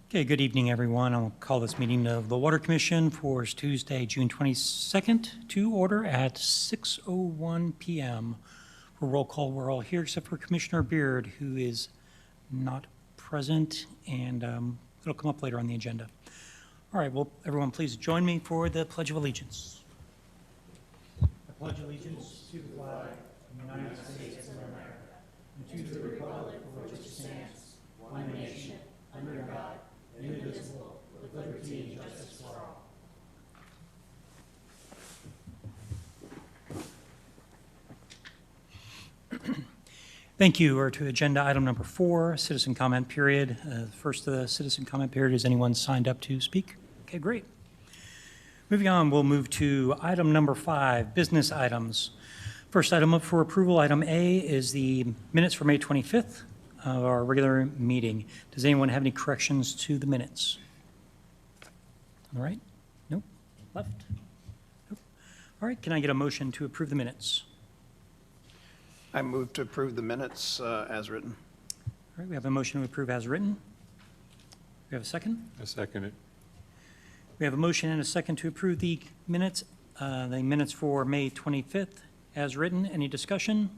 Okay, good evening, everyone. I'll call this meeting of the Water Commission for Tuesday, June 22nd to order at 6:01 p.m. For roll call, we're all here except for Commissioner Beard, who is not present, and it'll come up later on the agenda. All right, well, everyone, please join me for the Pledge of Allegiance. I pledge allegiance to the flag of the United States of America and to the republic for which it stands, one nation, under God, indivisible, with liberty and justice for all. Thank you. We're to agenda item number 4, citizen comment period. First of the citizen comment period, is anyone signed up to speak? Okay, great. Moving on, we'll move to item number 5, business items. First item up for approval, item A, is the minutes for May 25th of our regular meeting. Does anyone have any corrections to the minutes? All right? Nope. Left? Nope. All right, can I get a motion to approve the minutes? I move to approve the minutes as written. All right, we have a motion to approve as written. We have a second? I second it. We have a motion and a second to approve the minutes for May 25th as written. Any discussion?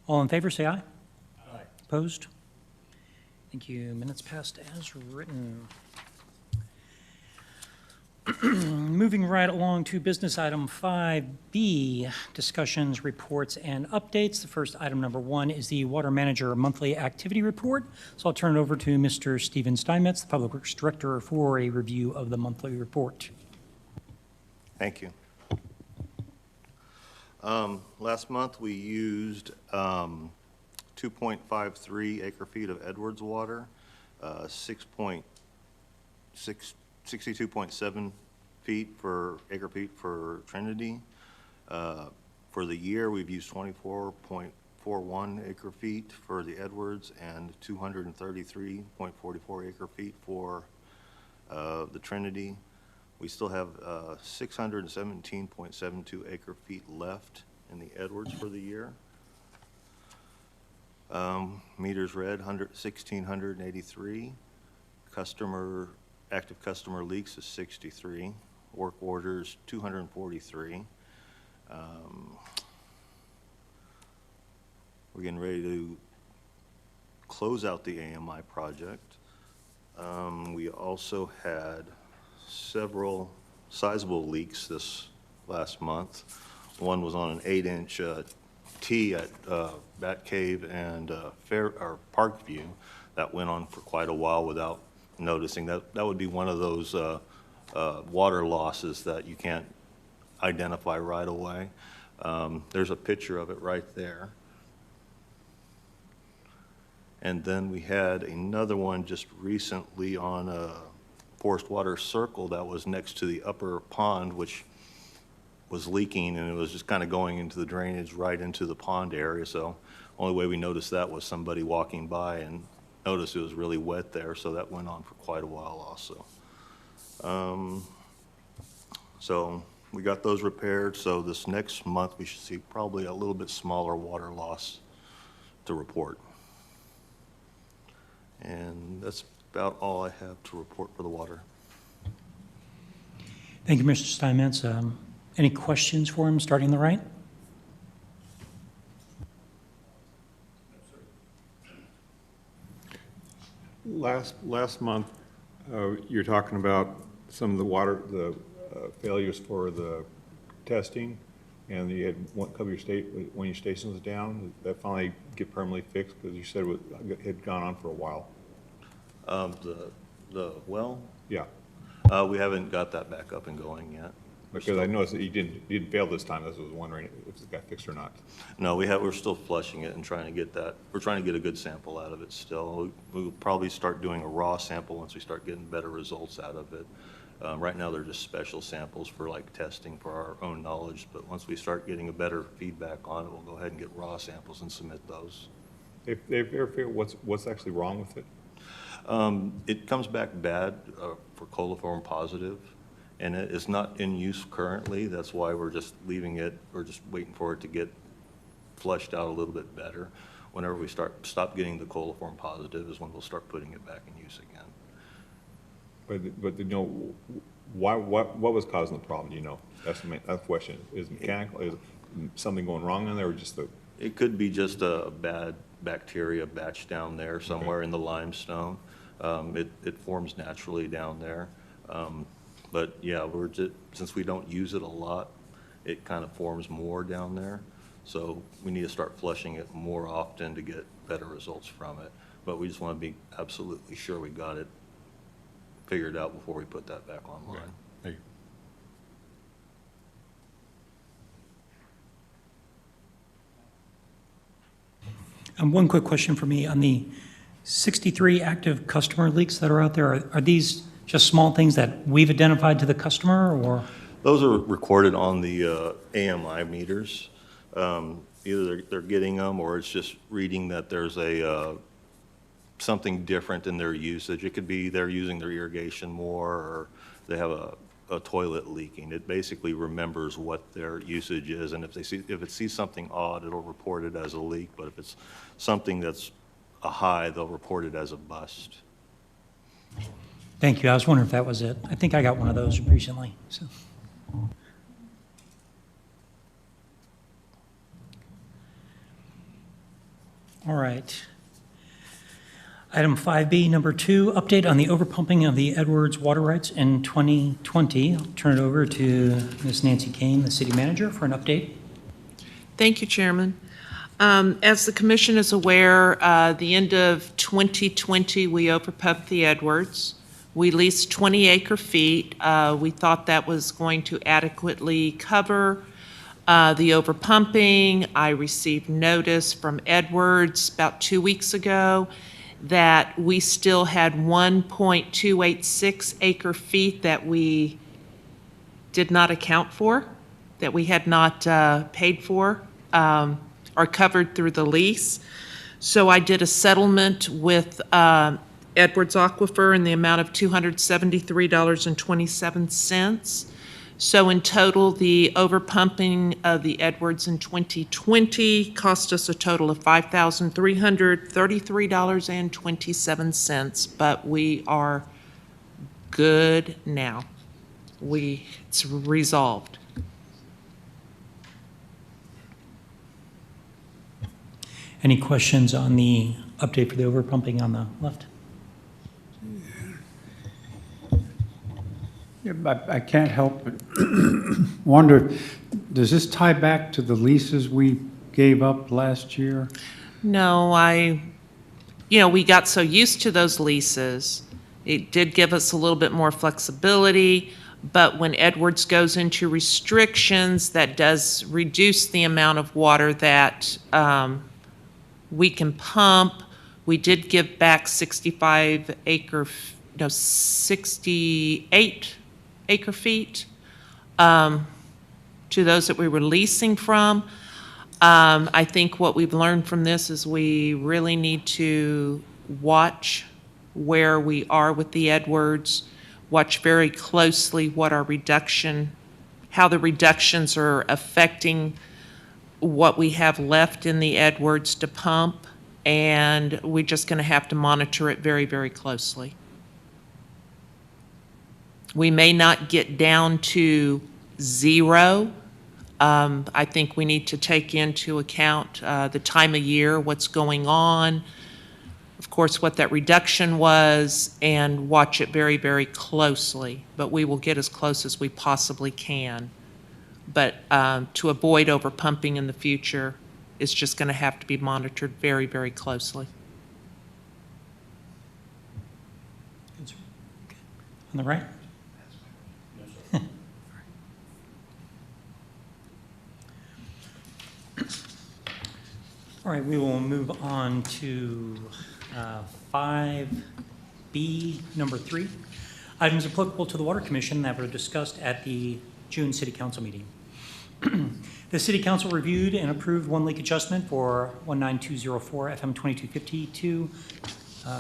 All in favor, say aye. Aye. Opposed? Thank you. Minutes passed as written. Moving right along to business item 5B, discussions, reports, and updates. The first item, number 1, is the Water Manager Monthly Activity Report. So I'll turn it over to Mr. Steven Steinmetz, the Public Works Director, for a review of the monthly report. Thank you. Last month, we used 2.53 acre-feet of Edwards water, 62.7 feet per acre-feet for Trinity. For the year, we've used 24.41 acre-feet for the Edwards and 233.44 acre-feet for the Trinity. We still have 617.72 acre-feet left in the Edwards for the year. Meters read, 1,683. Active customer leaks is 63. Work orders, 243. We're getting ready to close out the AMI project. We also had several sizable leaks this last month. One was on an 8-inch T at Bat Cave and Parkview that went on for quite a while without noticing. That would be one of those water losses that you can't identify right away. There's a picture of it right there. And then we had another one just recently on Forest Water Circle that was next to the upper pond, which was leaking, and it was just kind of going into the drainage right into the pond area. So only way we noticed that was somebody walking by and noticed it was really wet there, so that went on for quite a while also. So we got those repaired, so this next month we should see probably a little bit smaller water loss to report. And that's about all I have to report for the water. Thank you, Mr. Steinmetz. Any questions for him, starting on the right? Last month, you're talking about some of the failures for the testing, and you had one couple of one of your stations down. Did that finally get permanently fixed? Because you said it had gone on for a while. The well? Yeah. We haven't got that back up and going yet. Because I noticed that you didn't fail this time. That's what I was wondering if it got fixed or not. No, we're still flushing it and trying to get that. We're trying to get a good sample out of it still. We'll probably start doing a raw sample once we start getting better results out of it. Right now, they're just special samples for like testing for our own knowledge. But once we start getting a better feedback on it, we'll go ahead and get raw samples and submit those. They've ever figured what's actually wrong with it? It comes back bad for coliform positive, and it is not in use currently. That's why we're just leaving it. We're just waiting for it to get flushed out a little bit better. Whenever we stop getting the coliform positive is when we'll start putting it back in use again. But you know, what was causing the problem, do you know? That's the question. Is it mechanical, is something going wrong in there, or just the, It could be just a bad bacteria batch down there somewhere in the limestone. It forms naturally down there. But yeah, since we don't use it a lot, it kind of forms more down there. So we need to start flushing it more often to get better results from it. But we just want to be absolutely sure we got it figured out before we put that back online. there you One quick question for me. On the 63 active customer leaks that are out there, are these just small things that we've identified to the customer, or? Those are recorded on the AMI meters. Either they're getting them, or it's just reading that there's something different in their usage. It could be they're using their irrigation more, or they have a toilet leaking. It basically remembers what their usage is, and if it sees something odd, it'll report it as a leak. But if it's something that's a high, they'll report it as a bust. Thank you. I was wondering if that was it. I think I got one of those recently, so. All right. Item 5B, number 2, update on the overpumping of the Edwards water rights in 2020. I'll turn it over to Ms. Nancy Kane, the city manager, for an update. Thank you, Chairman. As the commission is aware, the end of 2020, we overpumped the Edwards. We leased 20 acre-feet. We thought that was going to adequately cover the overpumping. I received notice from Edwards about 2 weeks ago that we still had 1.286 acre-feet that we did not account for, that we had not paid for or covered through the lease. So I did a settlement with Edwards Aquifer in the amount of $273.27. So in total, the overpumping of the Edwards in 2020 cost us a total of $5,333.27, but we are good now. It's resolved. Any questions on the update for the overpumping on the left? Yeah, but I can't help but wonder, does this tie back to the leases we gave up last year? No, we got so used to those leases. It did give us a little bit more flexibility, but when Edwards goes into restrictions, that does reduce the amount of water that we can pump. We did give back 68 acre-feet to those that we were leasing from. I think what we've learned from this is we really need to watch where we are with the Edwards, watch very closely what our how the reductions are affecting what we have left in the Edwards to pump, and we're just going to have to monitor it very, very closely. We may not get down to zero. I think we need to take into account the time of year, what's going on, of course, what that reduction was, and watch it very, very closely. But we will get as close as we possibly can. But to avoid overpumping in the future, it's just going to have to be monitored very, very closely. On the right? All right, we will move on to 5B, number 3. Items applicable to the Water Commission that were discussed at the June City Council meeting. The City Council reviewed and approved one leak adjustment for 19204 FM 2252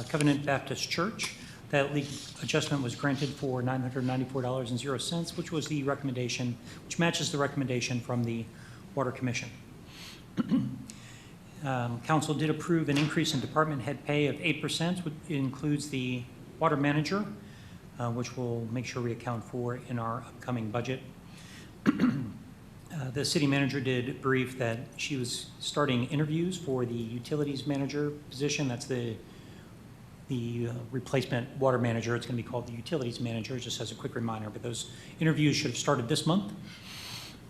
Covenant Baptist Church. That leak adjustment was granted for $994.00, which was the recommendation, which matches the recommendation from the Water Commission. Council did approve an increase in department head pay of 8%, which includes the water manager, which we'll make sure we account for in our upcoming budget. The city manager did brief that she was starting interviews for the utilities manager position. That's the replacement water manager. It's going to be called the utilities manager, just as a quick reminder. But those interviews should have started this month.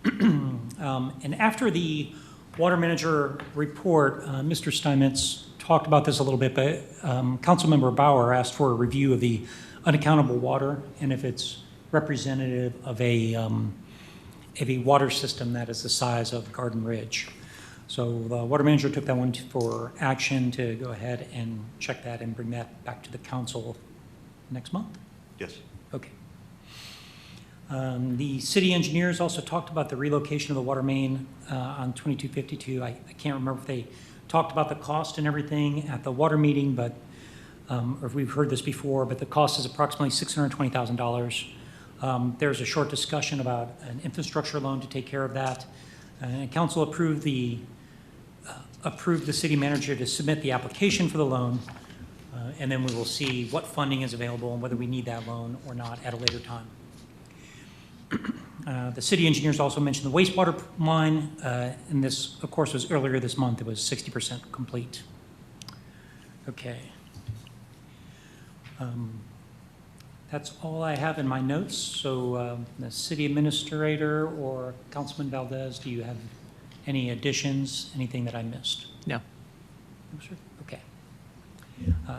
And after the water manager report, Mr. Steinmetz talked about this a little bit, but Councilmember Bauer asked for a review of the unaccountable water and if it's representative of a water system that is the size of Garden Ridge. So the water manager took that one for action to go ahead and check that and bring that back to the council next month. Yes. Okay. The city engineers also talked about the relocation of the water main on 2252. I can't remember if they talked about the cost and everything at the water meeting, but or if we've heard this before, but the cost is approximately $620,000. There's a short discussion about an infrastructure loan to take care of that. And council approved the city manager to submit the application for the loan, and then we will see what funding is available and whether we need that loan or not at a later time. The city engineers also mentioned the wastewater line, and this, of course, was earlier this month. It was 60% complete. Okay. That's all I have in my notes. So the city administrator or Councilman Valdez, do you have any additions, anything that I missed? No. No, sir? Okay.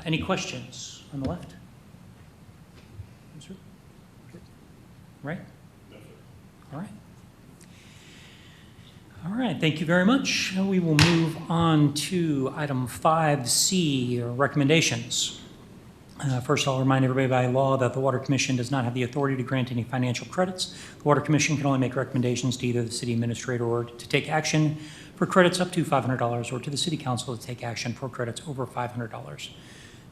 Any questions on the left? No, sir? Good. Right? No, sir. All right. All right, thank you very much. We will move on to item 5C, recommendations. First, I'll remind everybody by law that the Water Commission does not have the authority to grant any financial credits. The Water Commission can only make recommendations to either the city administrator or to take action for credits up to $500 or to the city council to take action for credits over $500.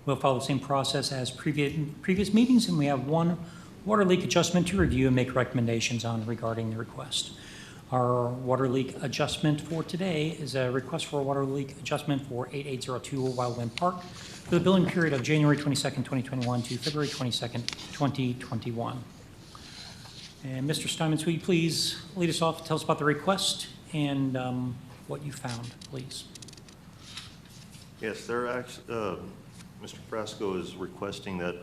We'll follow the same process as previous meetings, and we have one water leak adjustment to review and make recommendations on regarding the request. Our water leak adjustment for today is a request for a water leak adjustment for 8802 Wildland Park for the billing period of January 22nd, 2021 to February 22nd, 2021. And Mr. Steinmetz, will you please lead us off, tell us about the request and what you found, please? Yes, they're actually, Mr. Frasco is requesting that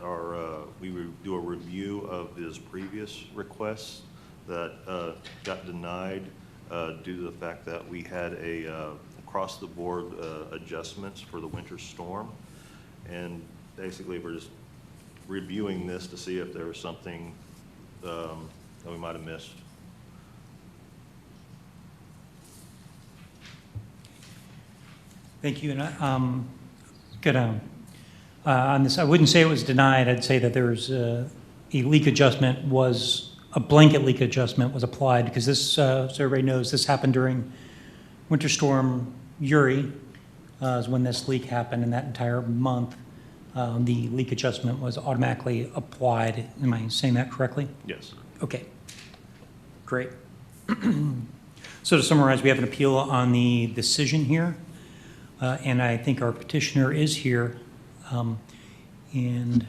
we do a review of his previous requests that got denied due to the fact that we had across-the-board adjustments for the winter storm. And basically, we're just reviewing this to see if there was something that we might have missed. Thank you. And on this, I wouldn't say it was denied. I'd say that there's a leak adjustment a blanket leak adjustment was applied because this, so everybody knows, this happened during Winter Storm Uri, is when this leak happened, and that entire month, the leak adjustment was automatically applied. Am I saying that correctly? Yes. Okay, great. So to summarize, we have an appeal on the decision here, and I think our petitioner is here. And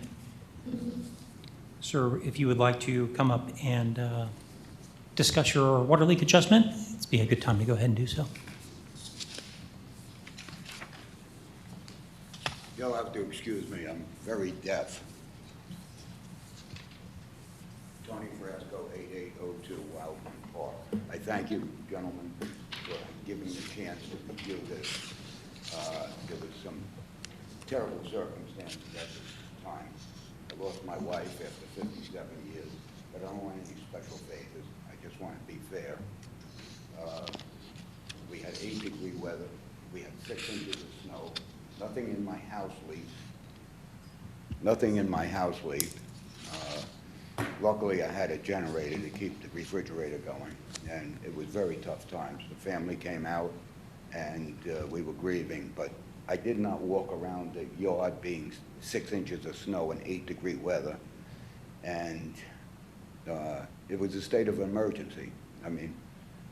sir, if you would like to come up and discuss your water leak adjustment, it'd be a good time to go ahead and do so. You'll have to excuse me, I'm very deaf. Tony Frasco, 8802 Wildman Park. I thank you, gentlemen, for giving me a chance to review this. There was some terrible circumstances at this time. I lost my wife after 57 years, but I don't want any special favors. I just want to be fair. We had 8-degree weather. We had 6 inches of snow. Nothing in my house leaked. Nothing in my house leaked. Luckily, I had a generator to keep the refrigerator going, and it was very tough times. The family came out, and we were grieving, but I did not walk around the yard being 6 inches of snow and 8-degree weather, and it was a state of emergency. I mean,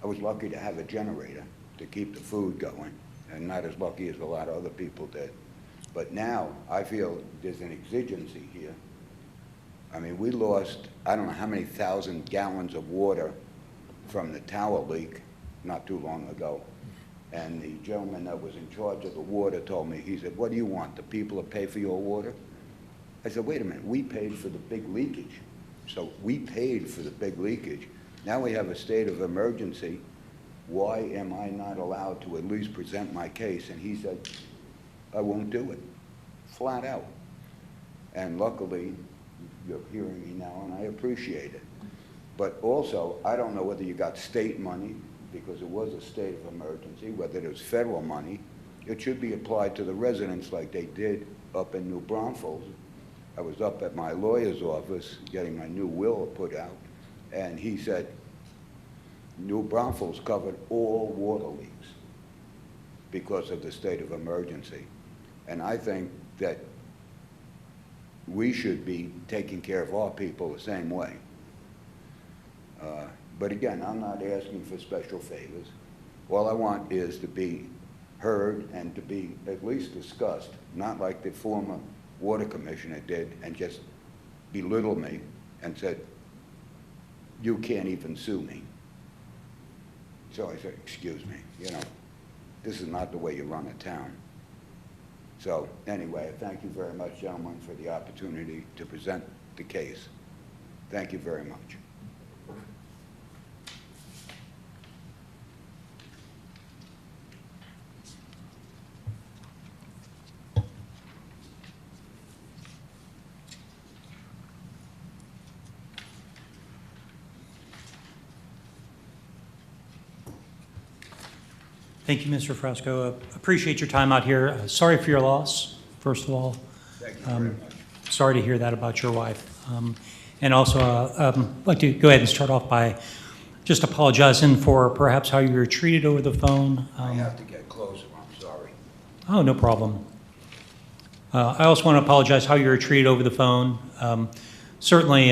I was lucky to have a generator to keep the food going, and not as lucky as a lot of other people did. But now, I feel there's an exigency here, I mean, we lost, I don't know how many thousand gallons of water from the tower leak not too long ago. And the gentleman that was in charge of the water told me, he said, "What do you want, the people to pay for your water?" I said, "Wait a minute, we paid for the big leakage." So we paid for the big leakage. Now we have a state of emergency. Why am I not allowed to at least present my case? And he said, "I won't do it," flat out. And luckily, you're hearing me now, and I appreciate it. But also, I don't know whether you got state money, because it was a state of emergency, whether it was federal money. It should be applied to the residents like they did up in New Braunfels. I was up at my lawyer's office getting my new will put out, and he said, New Braunfels covered all water leaks because of the state of emergency. And I think that we should be taking care of our people the same way. But again, I'm not asking for special favors. All I want is to be heard and to be at least discussed, not like the former water commissioner did and just belittled me and said, "You can't even sue me." So I said, "Excuse me, you know, this is not the way you run a town." So anyway, thank you very much, gentlemen, for the opportunity to present the case. Thank you very much. Thank you, Mr. Frasco. Appreciate your time out here. Sorry for your loss, first of all. Thank you very much. Sorry to hear that about your wife. And also, I'd like to go ahead and start off by just apologizing for perhaps how you were treated over the phone. I have to get closer, I'm sorry. Oh, no problem. I also want to apologize how you were treated over the phone. Certainly,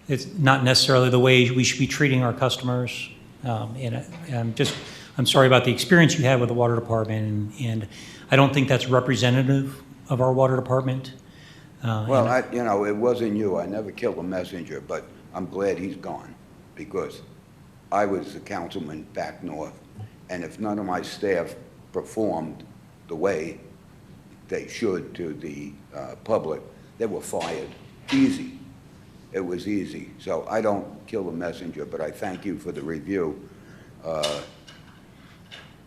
it's not necessarily the way we should be treating our customers. I'm sorry about the experience you had with the water department, and I don't think that's representative of our water department. Well, you know, it wasn't you. I never killed a messenger, but I'm glad he's gone because I was the councilman back north, and if none of my staff performed the way they should to the public, they were fired. Easy. It was easy. So I don't kill a messenger, but I thank you for the review.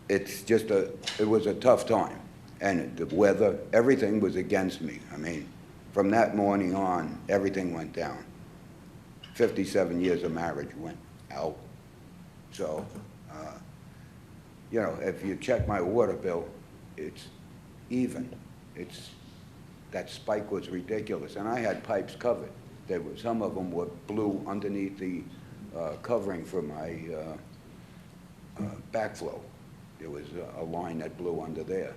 It's just it was a tough time. And the weather, everything was against me. I mean, from that morning on, everything went down. 57 years of marriage went out. So, you know, if you check my water bill, it's even. That spike was ridiculous. And I had pipes covered. Some of them were blue underneath the covering for my backflow. There was a line that blew under there.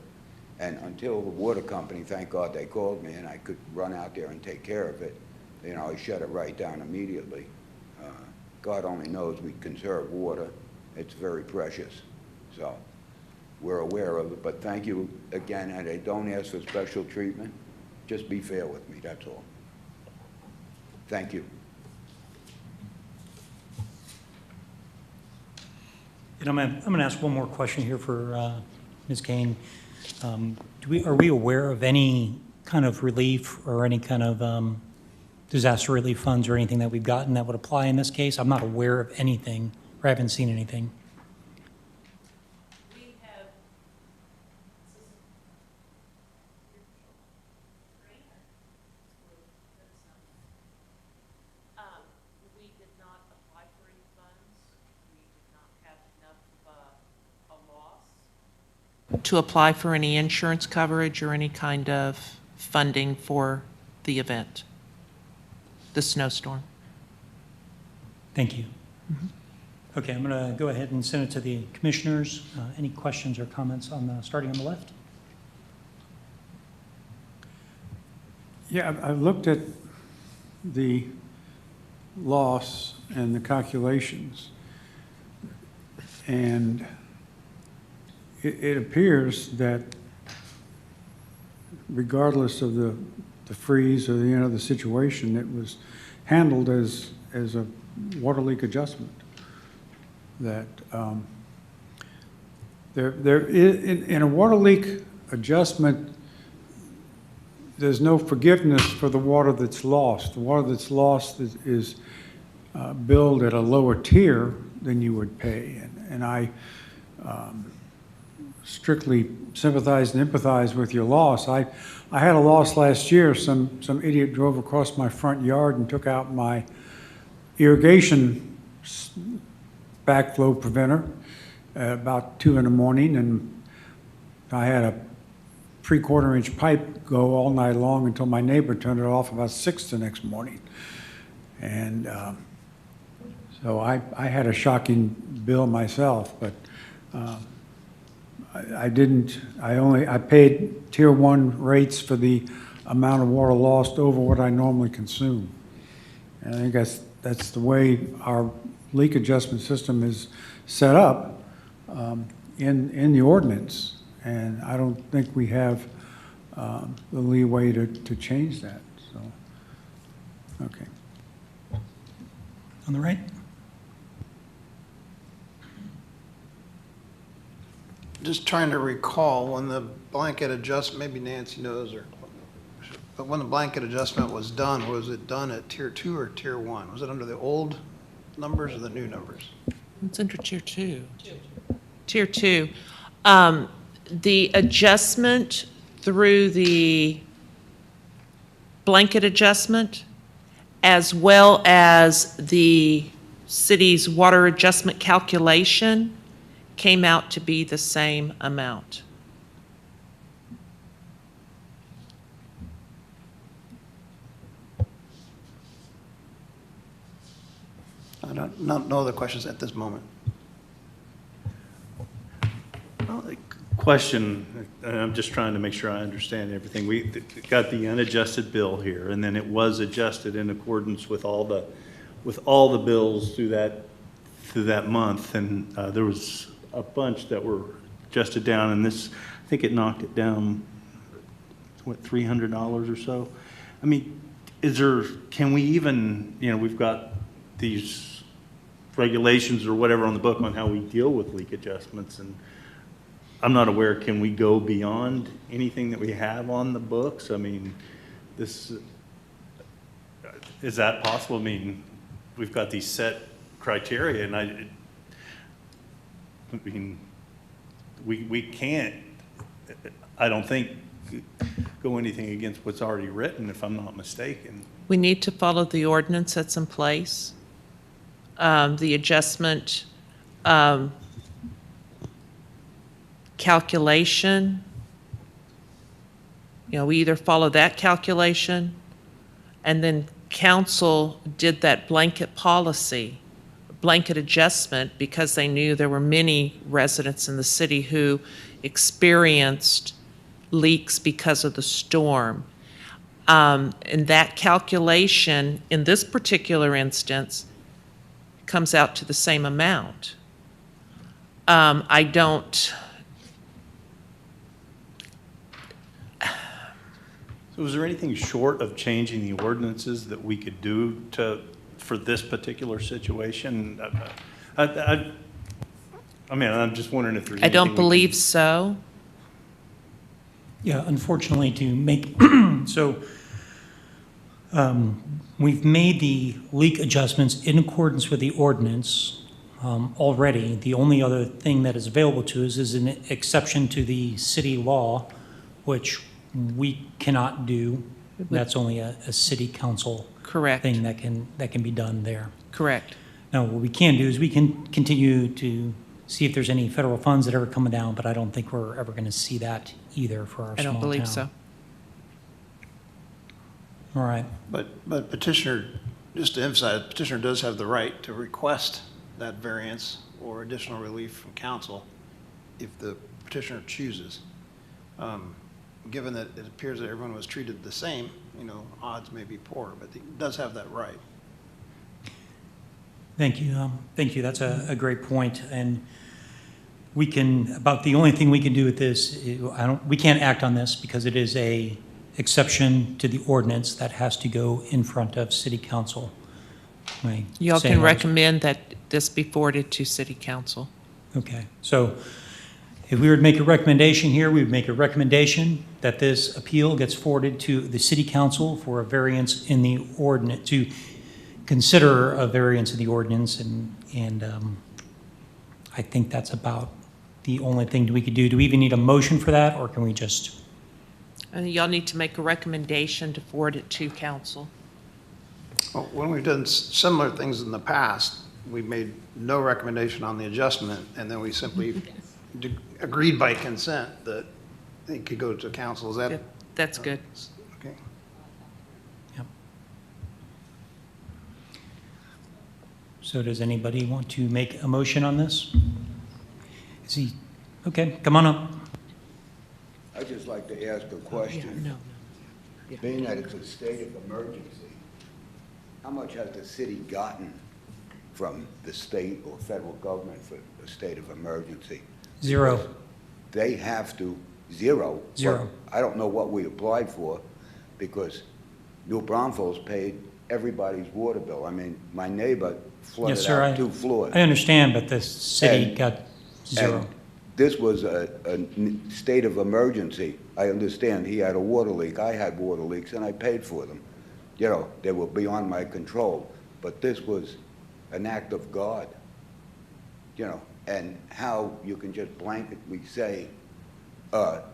And until the water company, thank God they called me and I could run out there and take care of it, you know, I shut it right down immediately. God only knows we conserve water. It's very precious. So we're aware of it. But thank you again, and I don't ask for special treatment. Just be fair with me, that's all. Thank you. And I'm going to ask one more question here for Ms. Kane. Are we aware of any kind of relief or any kind of disaster relief funds or anything that we've gotten that would apply in this case? I'm not aware of anything, or I haven't seen anything. We have, we did not apply for any funds. We did not have enough of a loss to apply for any insurance coverage or any kind of funding for the event, the snowstorm. Thank you. Okay, I'm going to go ahead and send it to the commissioners. Any questions or comments on starting on the left? Yeah, I looked at the loss and the calculations, and it appears that regardless of the the freeze or, the situation. It was handled as a water leak adjustment. That there is, in a water leak adjustment, there's no forgiveness for the water that's lost. The water that's lost is billed at a lower tier than you would pay. And I strictly sympathize and empathize with your loss. I had a loss last year. Some idiot drove across my front yard and took out my irrigation backflow preventer about 2 in the morning, and I had a 3/4-inch pipe go all night long until my neighbor turned it off about 6 the next morning. And so I had a shocking bill myself, but I paid Tier 1 rates for the amount of water lost over what I normally consume. And I think that's the way our leak adjustment system is set up in the ordinance. And I don't think we have the leeway to change that, so, okay. On the right? Just trying to recall when the blanket adjustment, maybe Nancy knows, but when the blanket adjustment was done, was it done at Tier 2 or Tier 1? Was it under the old numbers or the new numbers? It's under Tier 2. Tier 2. The adjustment through the blanket adjustment, as well as the city's water adjustment calculation, came out to be the same amount. I don't, no other questions at this moment. Question, and I'm just trying to make sure I understand everything. We got the unadjusted bill here, and then it was adjusted in accordance with all the bills through that month, and there was a bunch that were adjusted down, and this, I think it knocked it down, what, $300 or so? I mean, can we even, we've got these regulations or whatever on the book on how we deal with leak adjustments, and I'm not aware, can we go beyond anything that we have on the books? I mean, is that possible? I mean, we've got these set criteria, and I mean, we can't, I don't think, go anything against what's already written, if I'm not mistaken. We need to follow the ordinance that's in place. The adjustment calculation, we either follow that calculation, and then council did that blanket policy, blanket adjustment, because they knew there were many residents in the city who experienced leaks because of the storm. And that calculation, in this particular instance, comes out to the same amount. I don't... So is there anything short of changing the ordinances that we could do for this particular situation? I mean, I'm just wondering if there's I don't anything we believe so. Yeah, unfortunately, to make, we've made the leak adjustments in accordance with the ordinance already. The only other thing that is available to us is an exception to the city law, which we cannot do. That's only a city council Correct. thing that can be done there. Correct. Now, what we can do is we can continue to see if there's any federal funds that are coming down, but I don't think we're ever going to see that either for our small I town. don't believe so. All right. But petitioner, just to emphasize, petitioner does have the right to request that variance or additional relief from council if the petitioner chooses. Given that it appears that everyone was treated the same, odds may be poor, but he does have that right. Thank you. Thank you. That's a great point. And about the only thing we can do with this, we can't act on this because it is a exception to the ordinance that has to go in front of city council. Am I Y'all saying can that? recommend that this be forwarded to city council. Okay, so if we were to make a recommendation here, we would make a recommendation that this appeal gets forwarded to the city council for a variance in the ordinance, to consider a variance of the ordinance, and I think that's about the only thing we could do. Do we even need a motion for that, or can we just? And y'all need to make a recommendation to forward it to council. Well, when we've done similar things in the past, we made no recommendation on the adjustment, and then we simply agreed by consent that it could go to council. Is that? Good. That's good. Okay. Yep. So does anybody want to make a motion on this? Is he, okay, come on up. I'd just like to ask a question. No. Being that it's a state of emergency, how much has the city gotten from the state or federal government for a state of emergency? Zero. They have to, zero? Zero. I don't know what we applied for, because New Braunfels paid everybody's water bill. I mean, my neighbor Yes, flooded sir, out 2 floors. I understand, but the city And- got zero. And this was a state of emergency. I understand he had a water leak, I had water leaks, and I paid for them. You know, they were beyond my control, but this was an act of God. You know, and how you can just blanketly say,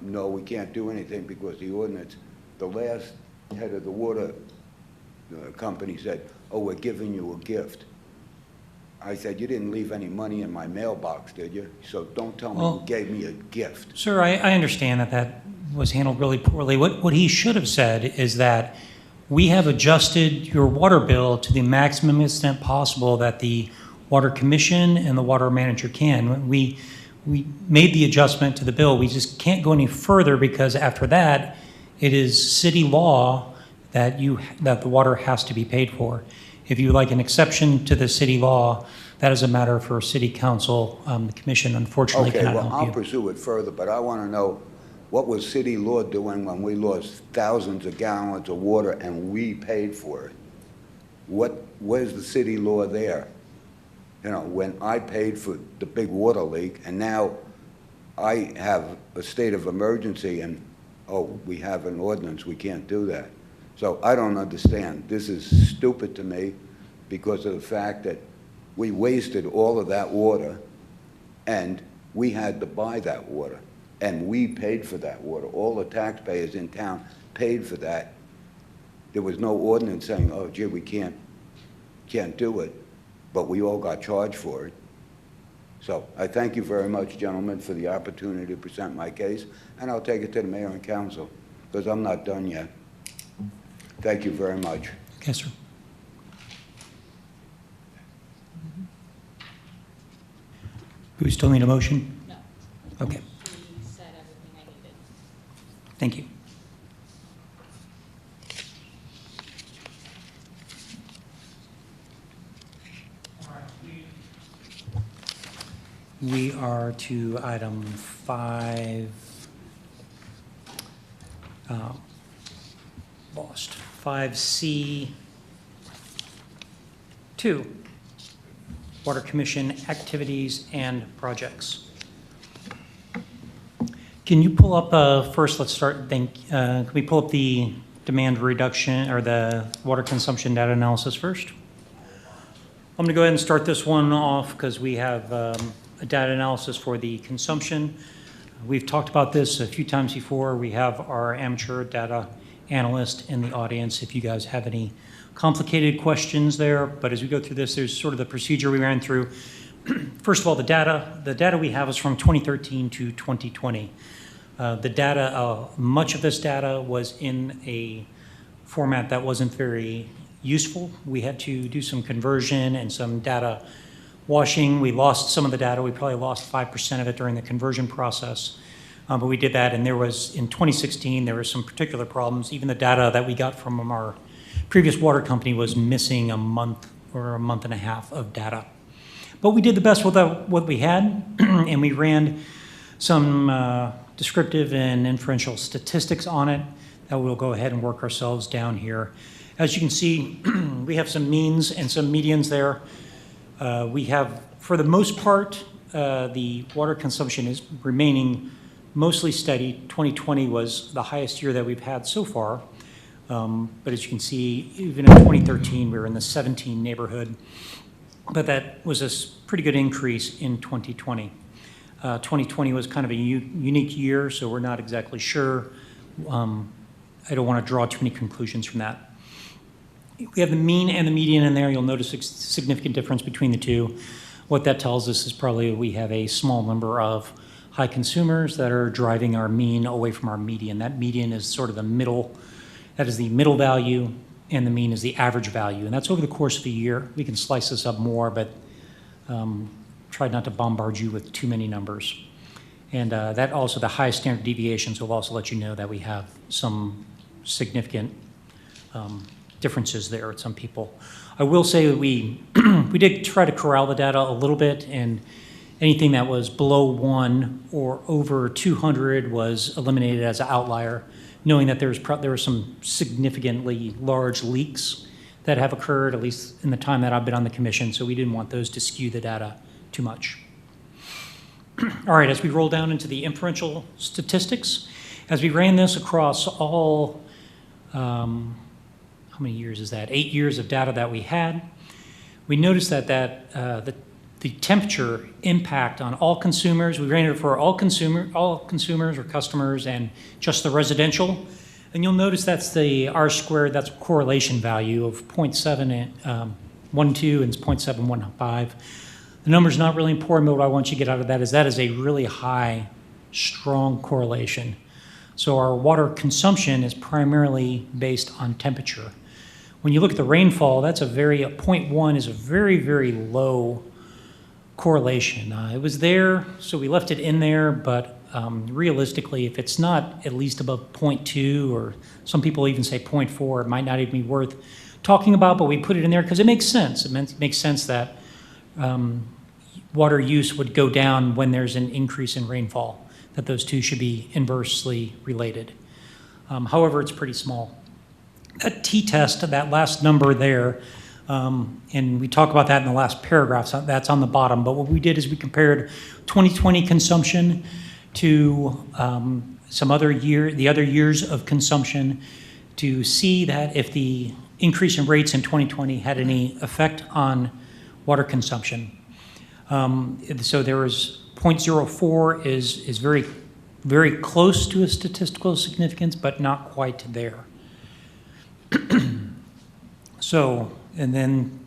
no, we can't do anything because the ordinance, the last head of the water company said, oh, we're giving you a gift. I said, you didn't leave any money in my mailbox, did you? So don't tell me Well- you gave me a gift. Sir, I understand that that was handled really poorly. What he should have said is that we have adjusted your water bill to the maximum extent possible that the Water Commission and the water manager can. We made the adjustment to the bill. We just can't go any further, because after that, it is city law that the water has to be paid for. If you would like an exception to the city law, that is a matter for city council. The commission unfortunately Okay, cannot well, I'll help you. pursue it further, but I want to know, what was city law doing when we lost thousands of gallons of water and we paid for it? Where's the city law there? You know, when I paid for the big water leak, and now I have a state of emergency, and, oh, we have an ordinance, we can't do that. So I don't understand. This is stupid to me because of the fact that we wasted all of that water, and we had to buy that water, and we paid for that water. All the taxpayers in town paid for that. There was no ordinance saying, oh, gee, we can't do it, but we all got charged for it. So I thank you very much, gentlemen, for the opportunity to present my case, and I'll take it to the mayor and council, because I'm not done yet. Thank you very much. Okay, sir. Do we still need a motion? No. Okay, He said everything I needed. thank you. We are to item 5, lost, 5C2, Water Commission activities and projects. Can you pull up, first, let's start, can we pull up the demand reduction, or the water consumption data analysis first? I'm going to go ahead and start this one off because we have a data analysis for the consumption. We've talked about this a few times before. We have our amateur data analyst in the audience if you guys have any complicated questions there. But as we go through this, there's sort of the procedure we ran through. First of all, the data we have is from 2013 to 2020. The data, much of this data was in a format that wasn't very useful. We had to do some conversion and some data washing. We lost some of the data. We probably lost 5% of it during the conversion process. But we did that, and there was, in 2016, there were some particular problems. Even the data that we got from our previous water company was missing a month or a month and a half of data. But we did the best with what we had, and we ran some descriptive and inferential statistics on it. that we'll go ahead and work ourselves down here. As you can see, we have some means and some medians there. We have, for the most part, the water consumption is remaining mostly steady. 2020 was the highest year that we've had so far. But as you can see, even in 2013, we were in the 17 neighborhood. But that was a pretty good increase in 2020. 2020 was kind of a unique year, so we're not exactly sure. I don't want to draw too many conclusions from that. We have the mean and the median in there. You'll notice a significant difference between the two. What that tells us is probably we have a small number of high consumers that are driving our mean away from our median. That median is sort of the middle, that is the middle value, and the mean is the average value. And that's over the course of the year. We can slice this up more, but try not to bombard you with too many numbers. And that also, the highest standard deviations will also let you know that we have some significant differences there at some people. I will say that we did try to corral the data a little bit, and anything that was below 1 or over 200 was eliminated as an outlier, knowing that there were some significantly large leaks that have occurred, at least in the time that I've been on the commission, so we didn't want those to skew the data too much. All right, as we roll down into the inferential statistics, as we ran this across all, how many years is that? 8 years of data that we had. We noticed that the temperature impact on all consumers, we ran it for all consumers or customers and just the residential. And you'll notice that's the R squared, that's a correlation value of 0.712 and 0.715. The number's not really important, but what I want you to get out of that is a really high, strong correlation. So our water consumption is primarily based on temperature. When you look at the rainfall, that's 0.1 is a very, very low correlation. It was there, so we left it in there, but realistically, if it's not at least above 0.2, or some people even say 0.4, it might not even be worth talking about, but we put it in there because it makes sense. It makes sense that water use would go down when there's an increase in rainfall, that those two should be inversely related. However, it's pretty small. That t-test, that last number there, and we talk about that in the last paragraph, so that's on the bottom, but what we did is we compared 2020 consumption to some other year, the other years of consumption, to see that if the increase in rates in 2020 had any effect on water consumption. So there was 0.04 is very, very close to a statistical significance, but not quite there. So, and then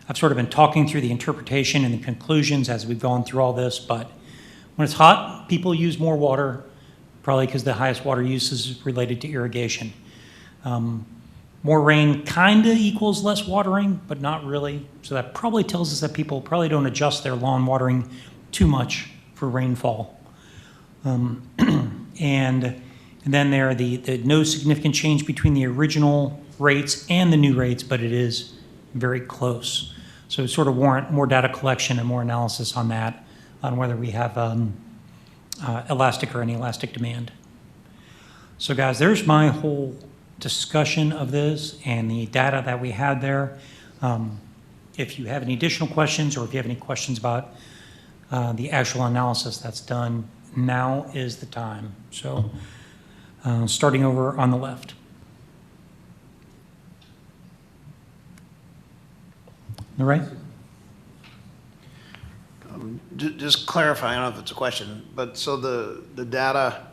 I've sort of been talking through the interpretation and the conclusions as we've gone through all this, but when it's hot, people use more water, probably because the highest water use is related to irrigation. More rain kind of equals less watering, but not really. So that probably tells us that people probably don't adjust their lawn watering too much for rainfall. And then there are the no significant change between the original rates and the new rates, but it is very close. So it sort of warrant more data collection and more analysis on that, on whether we have elastic or inelastic demand. So guys, there's my whole discussion of this and the data that we had there. If you have any additional questions, or if you have any questions about the actual analysis that's done, now is the time. So starting over on the left. All right. Just clarify, I don't know if it's a question, but so the data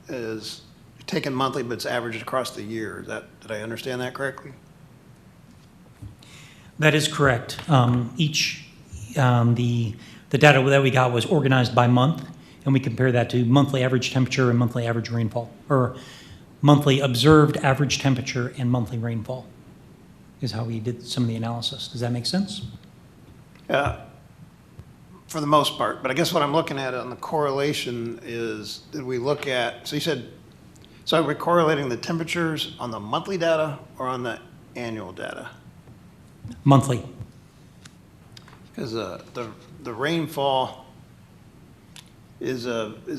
is taken monthly, but it's averaged across the year. Did I understand that correctly? That is correct. The data that we got was organized by month, and we compare that to monthly average temperature and monthly average rainfall, or monthly observed average temperature and monthly rainfall is how we did some of the analysis. Does that make sense? For the most part, but I guess what I'm looking at on the correlation is, did we look at, so you said, so are we correlating the temperatures on the monthly data or on the annual data? Monthly. Because the rainfall, is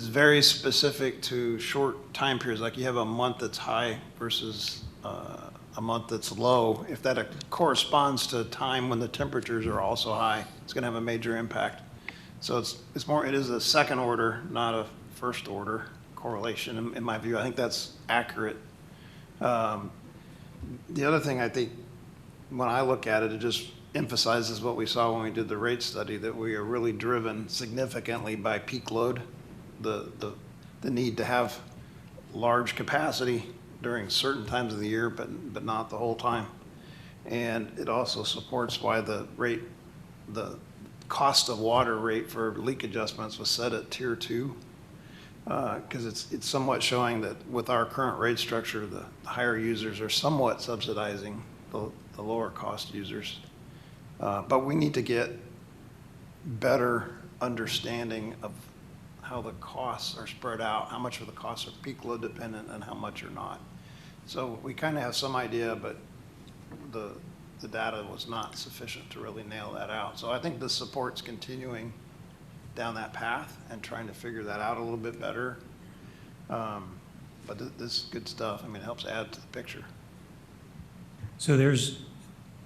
very specific to short time periods. Like you have a month that's high versus a month that's low. If that corresponds to a time when the temperatures are also high, it's going to have a major impact. So it is a second order, not a first order correlation in my view. I think that's accurate. The other thing I think, when I look at it, it just emphasizes what we saw when we did the rate study, that we are really driven significantly by peak load, the need to have large capacity during certain times of the year, but not the whole time. And it also supports why the cost of water rate for leak adjustments was set at tier 2. Because it's somewhat showing that with our current rate structure, the higher users are somewhat subsidizing the lower cost users. But we need to get better understanding of how the costs are spread out, how much of the costs are peak load dependent and how much are not. So we kind of have some idea, but the data was not sufficient to really nail that out. So I think this supports continuing down that path and trying to figure that out a little bit better. But this is good stuff. I mean, it helps add to the picture. So there's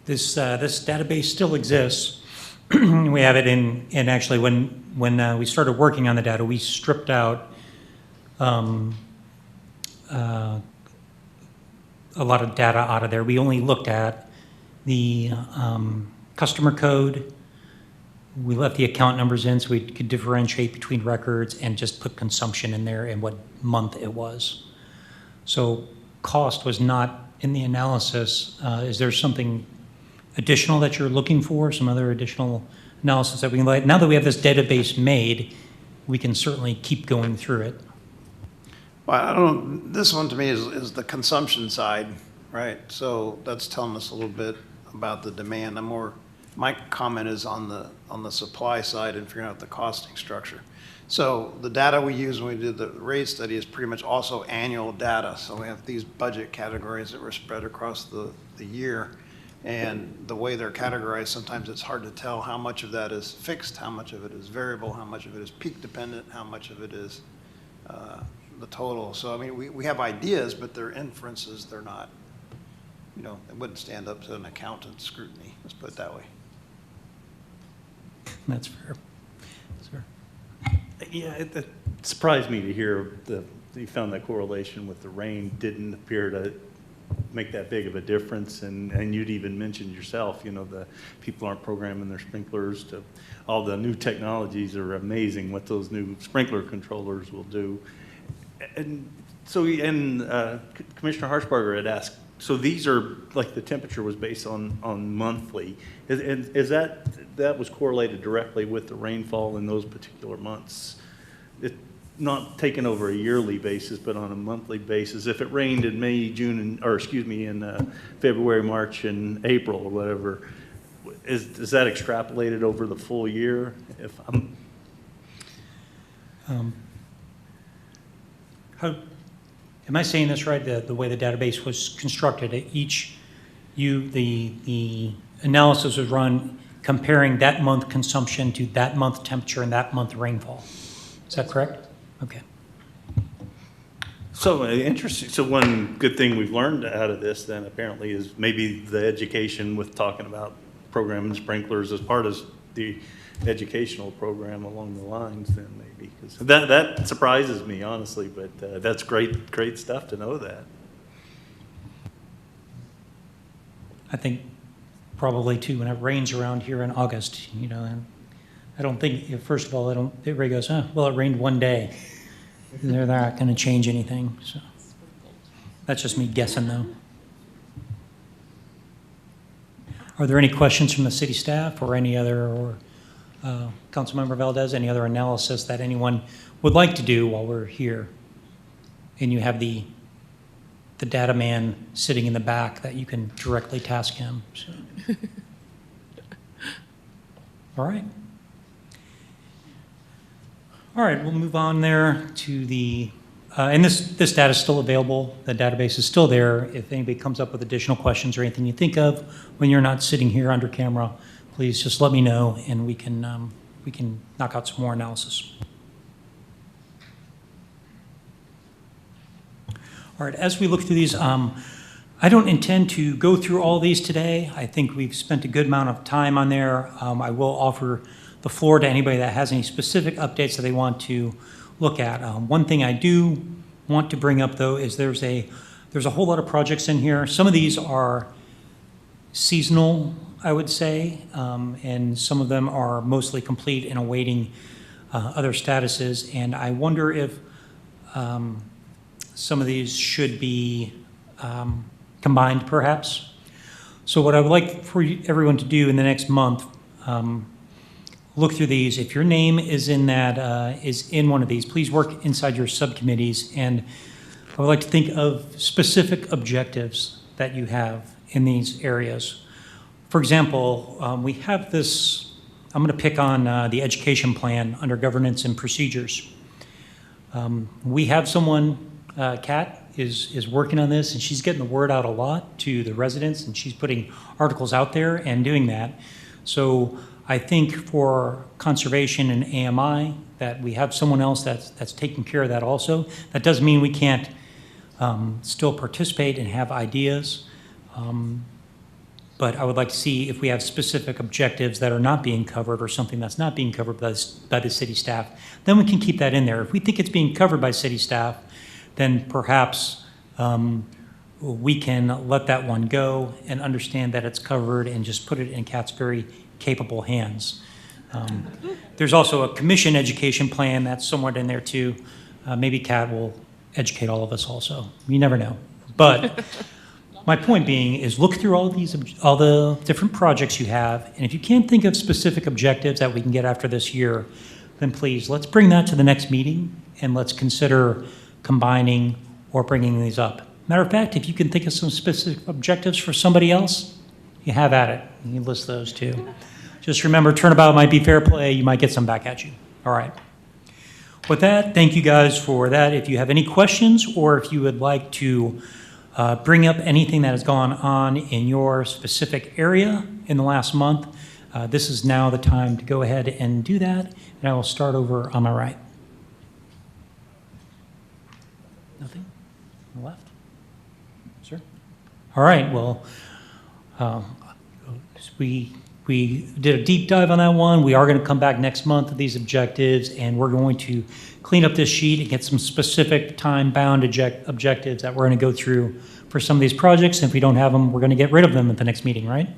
this database still exists. We have it in actually when we started working on the data, we stripped out a lot of data out of there. We only looked at the customer code. We left the account numbers in so we could differentiate between records and just put consumption in there and what month it was. So cost was not in the analysis. Is there something additional that you're looking for, some other additional analysis that we can like? Now that we have this database made, we can certainly keep going through it. Well, I don't know, this one to me is the consumption side, right? So that's telling us a little bit about the demand. My comment is on the supply side and figuring out the costing structure. So the data we used when we did the rate study is pretty much also annual data. So we have these budget categories that were spread across the year. And the way they're categorized, sometimes it's hard to tell how much of that is fixed, how much of it is variable, how much of it is peak dependent, how much of it is the total. So, I mean, we have ideas, but they're inferences. They're not, it wouldn't stand up to an accountant's scrutiny. Let's put it that way. That's fair. That's fair. Yeah, it surprised me to hear you found that correlation with the rain didn't appear to make that big of a difference. And you'd even mentioned yourself, the people aren't programming their sprinklers to, all the new technologies are amazing what those new sprinkler controllers will do. And so, Commissioner Harshbarger had asked, so these are, like the temperature was based on monthly. Is that was correlated directly with the rainfall in those particular months? Not taken over a yearly basis, but on a monthly basis. If it rained in May, June, in February, March, and April, or whatever, is that extrapolated over the full year? Am I saying this right? The way the database was constructed, the analysis was run comparing that month consumption to that month temperature and that month rainfall. Is that correct? Okay. So interesting. So one good thing we've learned out of this then apparently is maybe the education with talking about programming sprinklers as part of the educational program along the lines then maybe. Because that surprises me honestly, but that's great stuff to know that. I think probably too, when it rains around here in August, and I don't think, first of all, everybody goes, well, it rained one day. They're not going to change anything. So that's just me guessing, though. Are there any questions from the city staff or any other, or Councilmember Valdez, any other analysis that anyone would like to do while we're here? And you have the data man sitting in the back that you can directly task him. So. All right. All right, we'll move on there to the, and this data is still available. The database is still there. If anybody comes up with additional questions or anything you think of when you're not sitting here under camera, please just let me know and we can knock out some more analysis. All right, as we look through these, I don't intend to go through all these today. I think we've spent a good amount of time on there. I will offer the floor to anybody that has any specific updates that they want to look at. One thing I do want to bring up, though, is there's a whole lot of projects in here. Some of these are seasonal, I would say, and some of them are mostly complete and awaiting other statuses. And I wonder if some of these should be combined, perhaps. So what I would like for everyone to do in the next month, look through these. If your name is in one of these, please work inside your subcommittees. And I would like to think of specific objectives that you have in these areas. For example, we have this, I'm going to pick on the education plan under governance and procedures. We have someone, Kat, is working on this, and she's getting the word out a lot to the residents, and she's putting articles out there and doing that. So I think for conservation and AMI, that we have someone else that's taking care of that also. That doesn't mean we can't still participate and have ideas. But I would like to see if we have specific objectives that are not being covered or something that's not being covered by the city staff, then we can keep that in there. If we think it's being covered by city staff, then perhaps we can let that one go and understand that it's covered and just put it in Kat's very capable hands. There's also a commission education plan that's somewhat in there too. Maybe Kat will educate all of us also. You never know. But my point being is look through all the different projects you have, and if you can't think of specific objectives that we can get after this year, then please, let's bring that to the next meeting and let's consider combining or bringing these up. Matter of fact, if you can think of some specific objectives for somebody else, you have at it. You can list those too. Just remember, turnabout might be fair play. You might get some back at you. All right. With that, thank you guys for that. If you have any questions or if you would like to bring up anything that has gone on in your specific area in the last month, this is now the time to go ahead and do that. And I will start over on my right. Nothing? On the left? Sir? All right, well, we did a deep dive on that one. We are going to come back next month with these objectives, and we're going to clean up this sheet and get some specific time-bound objectives that we're going to go through for some of these projects. And if we don't have them, we're going to get rid of them at the next meeting, right?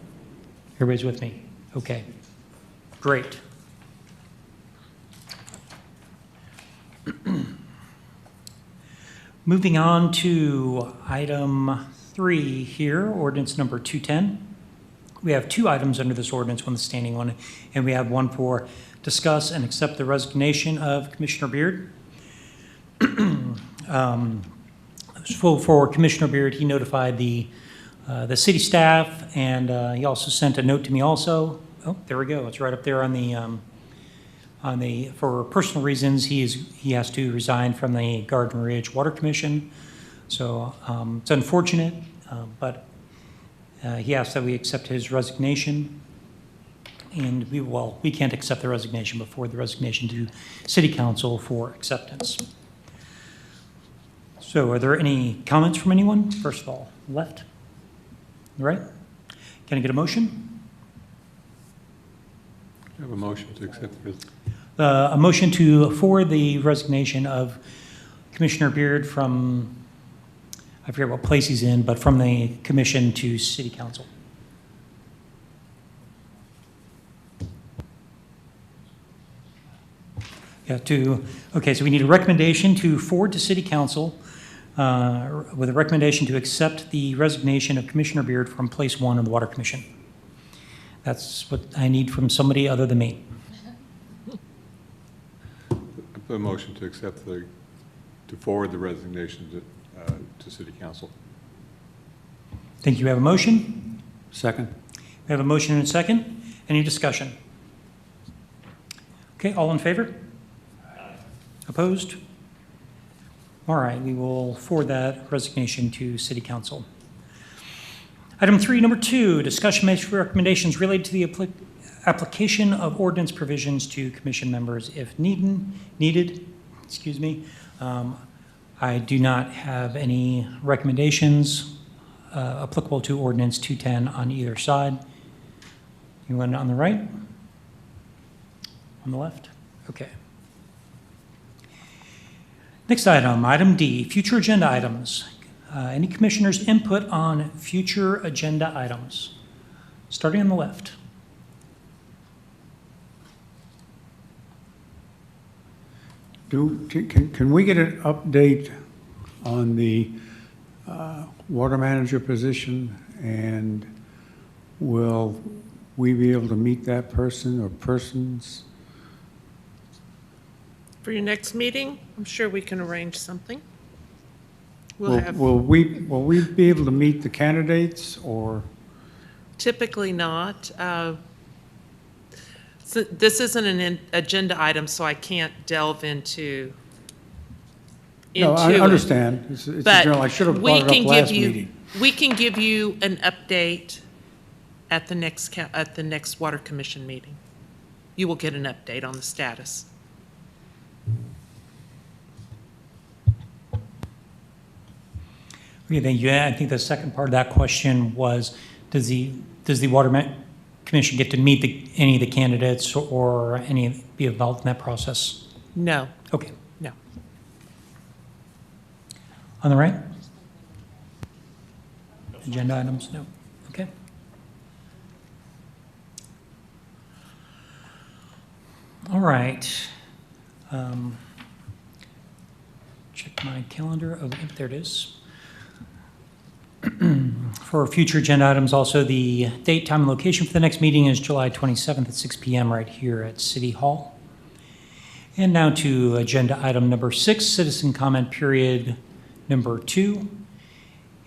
Everybody's with me? Okay, great. Moving on to item 3 here, ordinance number 210. We have 2 items under this ordinance, one the standing one, and we have one for discuss and accept the resignation of Commissioner Beard. For Commissioner Beard, he notified the city staff, and he also sent a note to me also. Oh, there we go. It's right up there on the for personal reasons, he has to resign from the Garden Ridge Water Commission. So it's unfortunate, but he asked that we accept his resignation, and we can't accept the resignation before the resignation to City Council for acceptance. So are there any comments from anyone? First of all, left, right? Can I get a motion? I have a motion to accept the A motion for the resignation of Commissioner Beard from, I forget what place he's in, but from the commission to City Council. Yeah, okay, so we need a recommendation to forward to City Council with a recommendation to accept the resignation of Commissioner Beard from place 1 of the Water Commission. That's what I need from somebody other than me. a motion to accept to forward the resignation to City Council. Think you have a motion? Second. We have a motion and a second. Any discussion? Okay, all in favor? Opposed? All right, we will forward that resignation to City Council. Item 3, number 2, discussion makes recommendations related to the application of ordinance provisions to commission members if needed. Excuse me. I do not have any recommendations applicable to ordinance 210 on either side. Anyone on the right? On the left? Okay. Next item, item D, future agenda items. Any commissioners' input on future agenda items? Starting on the left. Can we get an update on the water manager position? And will we be able to meet that person or persons? For your next meeting, I'm sure we can arrange something. We'll have, Will we be able to meet the candidates or? typically not. So this isn't an agenda item, so I can't delve into No, I it. understand. It's a But general, I should have we brought it can up give last you, meeting. we can give you an update at the next Water Commission meeting. You will get an update on the status. Okay, thank you. I think the second part of that question was, does the Water Commission get to meet any of the candidates or be involved in that process? No, Okay. no. On the right? Agenda items? No. Okay. All right. Check my calendar. Oh, there it is. For future agenda items, also the date, time, and location for the next meeting is July 27th at 6 p.m. right here at City Hall. And now to agenda item number 6, citizen comment period number 2.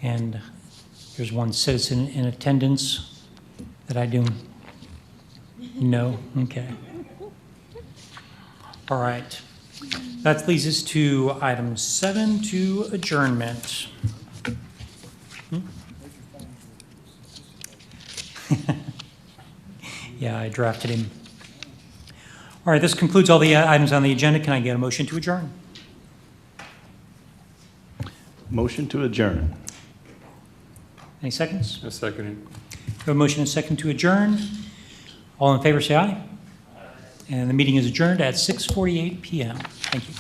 And there's one citizen in attendance that I do. No? Okay. All right. That leads us to item 7, to adjournment. Yeah, I drafted him. All right, this concludes all the items on the agenda. Can I get a motion to adjourn? Motion to adjourn. Any seconds? A second. We have a motion and a second to adjourn. All in favor, say aye. And the meeting is adjourned at 6:48 p.m. Thank you.